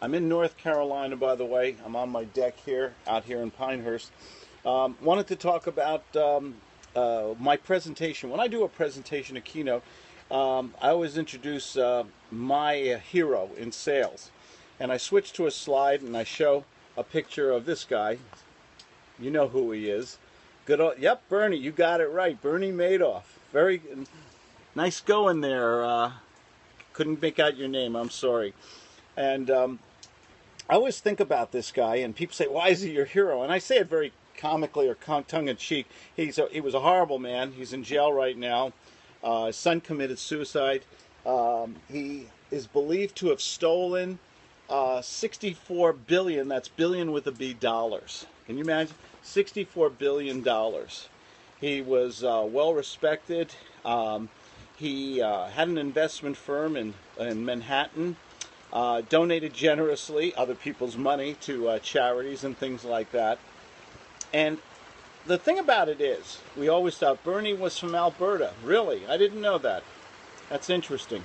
I'm in North Carolina, by the way. I'm on my deck here, out here in Pinehurst. Wanted to talk about my presentation. When I do a presentation, a keynote, I always introduce my hero in sales. And I switch to a slide and I show a picture of this guy. You know who he is. Good old, yep, Bernie, you got it right. Bernie Madoff. Very nice going there. Couldn't make out your name, I'm sorry. And I always think about this guy, and people say, why is he your hero? And I say it very comically or tongue-in-cheek. He was a horrible man. He's in jail right now. His son committed suicide. He is believed to have stolen 64 billion, that's billion with a B, dollars. Can you imagine? $64 billion. He was well respected. He had an investment firm in Manhattan. Donated generously other people's money to charities and things like that. And the thing about it is, we always thought Bernie was from Alberta. Really? I didn't know that. That's interesting.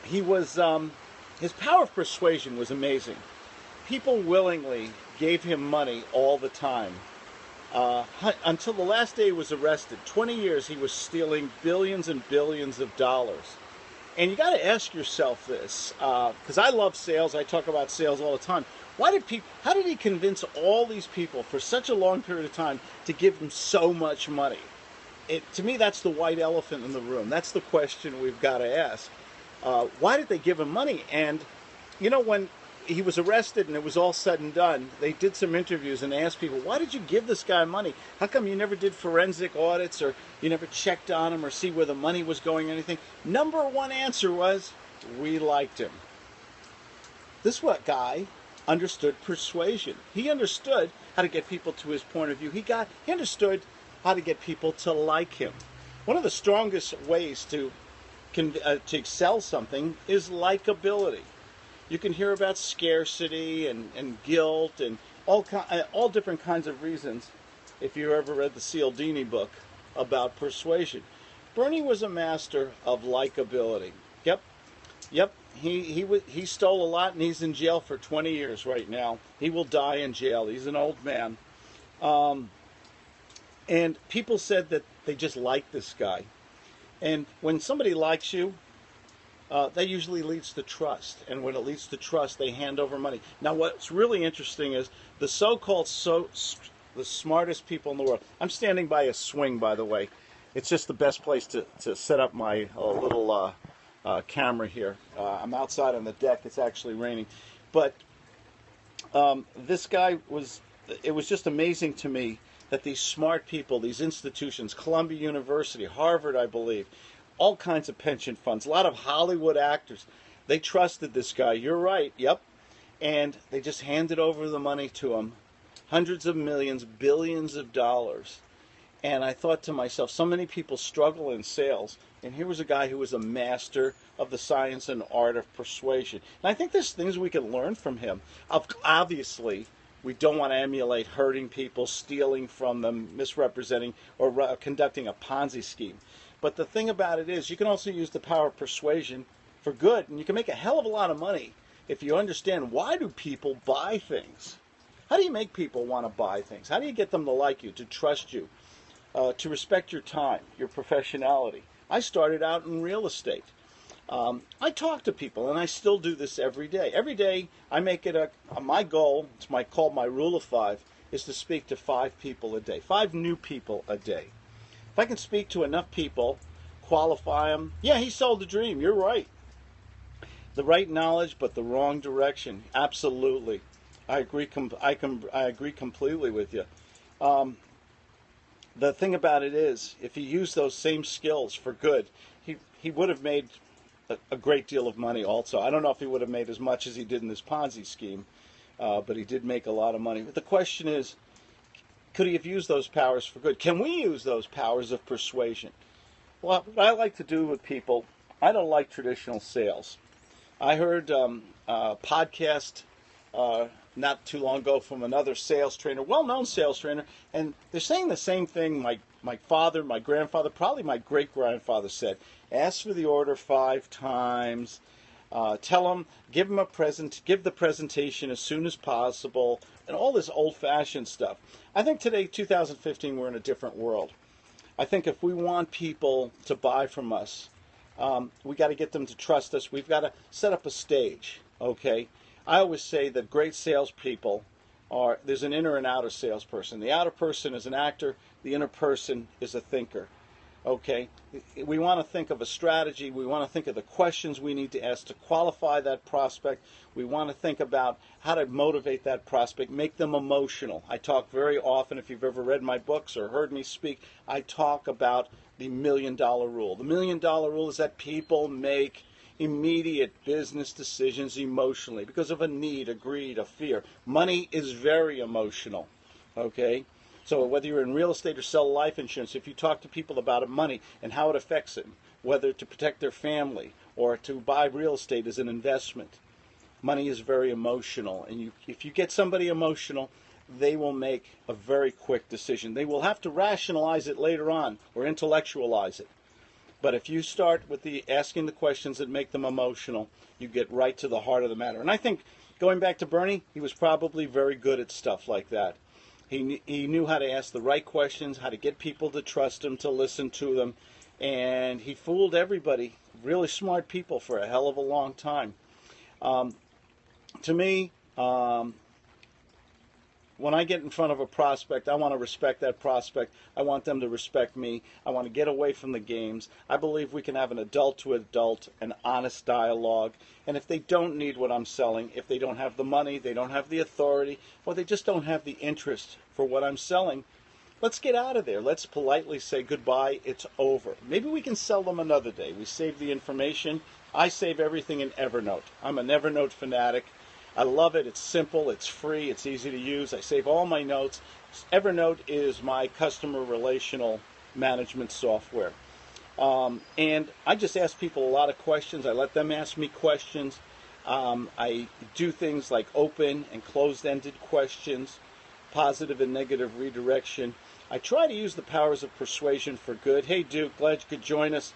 He was, his power of persuasion was amazing. People willingly gave him money all the time. Until the last day he was arrested. 20 years he was stealing billions and billions of dollars. And you got to ask yourself this, because I love sales. I talk about sales all the time. How did he convince all these people for such a long period of time to give him so much money? To me, that's the white elephant in the room. That's the question we've got to ask. Why did they give him money? And, you know, when he was arrested and it was all said and done, they did some interviews and asked people, why did you give this guy money? How come you never did forensic audits, or you never checked on him or see where the money was going or anything? Number one answer was, we liked him. This guy understood persuasion. He understood how to get people to his point of view. He understood how to get people to like him. One of the strongest ways to sell something is likability. You can hear about scarcity and guilt and all different kinds of reasons if you ever read the Cialdini book about persuasion. Bernie was a master of likability. Yep. He stole a lot and he's in jail for 20 years right now. He will die in jail. He's an old man. And people said that they just like this guy. And when somebody likes you, that usually leads to trust. And when it leads to trust, they hand over money. Now, what's really interesting is the so-called the smartest people in the world. I'm standing by a swing, by the way. It's just the best place to set up my little camera here. I'm outside on the deck. It's actually raining. But this guy it was just amazing to me that these smart people, these institutions, Columbia University, Harvard, I believe, all kinds of pension funds, a lot of Hollywood actors, they trusted this guy. You're right, yep. And they just handed over the money to him, hundreds of millions, billions of dollars. And I thought to myself, so many people struggle in sales, and here was a guy who was a master of the science and art of persuasion. And I think there's things we can learn from him. Obviously, we don't want to emulate hurting people, stealing from them, misrepresenting, or conducting a Ponzi scheme. But the thing about it is, you can also use the power of persuasion for good, and you can make a hell of a lot of money if you understand, why do people buy things? How do you make people want to buy things? How do you get them to like you, to trust you, to respect your time, your professionality? I started out in real estate. I talk to people, and I still do this every day. Every day, I make it my goal, it's called my rule of 5, is to speak to 5 people a day, 5 new people a day. If I can speak to enough people, qualify them, yeah, he sold the dream, you're right. The right knowledge, but the wrong direction. Absolutely. I agree completely with you. The thing about it is, if he used those same skills for good, he would have made a great deal of money also. I don't know if he would have made as much as he did in this Ponzi scheme, but he did make a lot of money. But the question is, could he have used those powers for good? Can we use those powers of persuasion? Well, what I like to do with people, I don't like traditional sales. I heard a podcast not too long ago from another sales trainer, well-known sales trainer, and they're saying the same thing my father, my grandfather, probably my great-grandfather said. Ask for the order 5 times. Tell them, give them a present, give the presentation as soon as possible, and all this old-fashioned stuff. I think today, 2015, we're in a different world. I think if we want people to buy from us, we got to get them to trust us. We've got to set up a stage, okay? I always say that great salespeople there's an inner and outer salesperson. The outer person is an actor. The inner person is a thinker, okay? We want to think of a strategy. We want to think of the questions we need to ask to qualify that prospect. We want to think about how to motivate that prospect, make them emotional. I talk very often, if you've ever read my books or heard me speak, I talk about the $1 million rule. The $1 million rule is that people make immediate business decisions emotionally because of a need, a greed, a fear. Money is very emotional, okay? So whether you're in real estate or sell life insurance, if you talk to people about money and how it affects them, whether to protect their family or to buy real estate as an investment, money is very emotional. And if you get somebody emotional, they will make a very quick decision. They will have to rationalize it later on or intellectualize it. But if you start with asking the questions that make them emotional, you get right to the heart of the matter. And I think, going back to Bernie, he was probably very good at stuff like that. He knew how to ask the right questions, how to get people to trust him, to listen to them. And he fooled everybody, really smart people, for a hell of a long time. To me, when I get in front of a prospect, I want to respect that prospect. I want them to respect me. I want to get away from the games. I believe we can have an adult-to-adult, an honest dialogue. And if they don't need what I'm selling, if they don't have the money, they don't have the authority, or they just don't have the interest for what I'm selling, let's get out of there. Let's politely say goodbye. It's over. Maybe we can sell them another day. We save the information. I save everything in Evernote. I'm an Evernote fanatic. I love it. It's simple. It's free. It's easy to use. I save all my notes. Evernote is my customer relational management software. And I just ask people a lot of questions. I let them ask me questions. I do things like open and closed-ended questions, positive and negative redirection. I try to use the powers of persuasion for good. Hey, Duke, glad you could join us.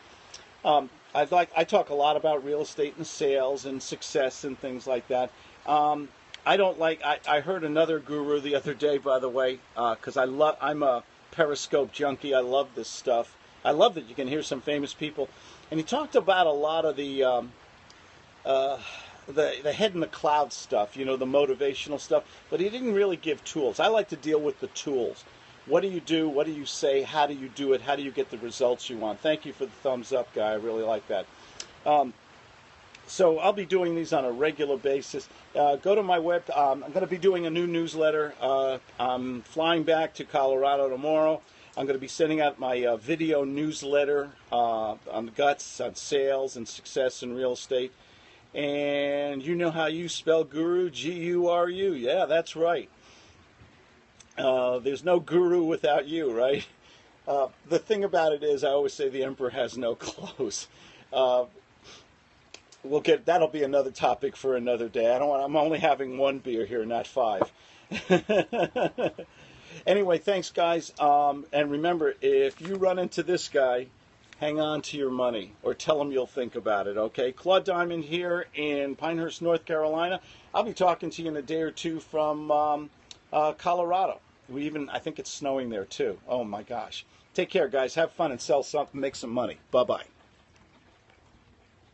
I talk a lot about real estate and sales and success and things like that. I heard another guru the other day, by the way, because I'm a Periscope junkie. I love this stuff. I love that you can hear some famous people. And he talked about a lot of the head in the clouds stuff, the motivational stuff, but he didn't really give tools. I like to deal with the tools. What do you do? What do you say? How do you do it? How do you get the results you want? Thank you for the thumbs up, guy. I really like that. So I'll be doing these on a regular basis. Go to my web. I'm going to be doing a new newsletter. I'm flying back to Colorado tomorrow. I'm going to be sending out my video newsletter on the guts, on sales and success in real estate. And you know how you spell guru, G-U-R-U. Yeah, that's right. There's no guru without you, right? The thing about it is, I always say the emperor has no clothes. That'll be another topic for another day. I'm only having one beer here, not 5. Anyway, thanks, guys. And remember, if you run into this guy, hang on to your money or tell him you'll think about it, okay? Claude Diamond here in Pinehurst, North Carolina. I'll be talking to you in a day or two from Colorado. I think it's snowing there, too. Oh, my gosh. Take care, guys. Have fun and sell something. Make some money. Bye-bye.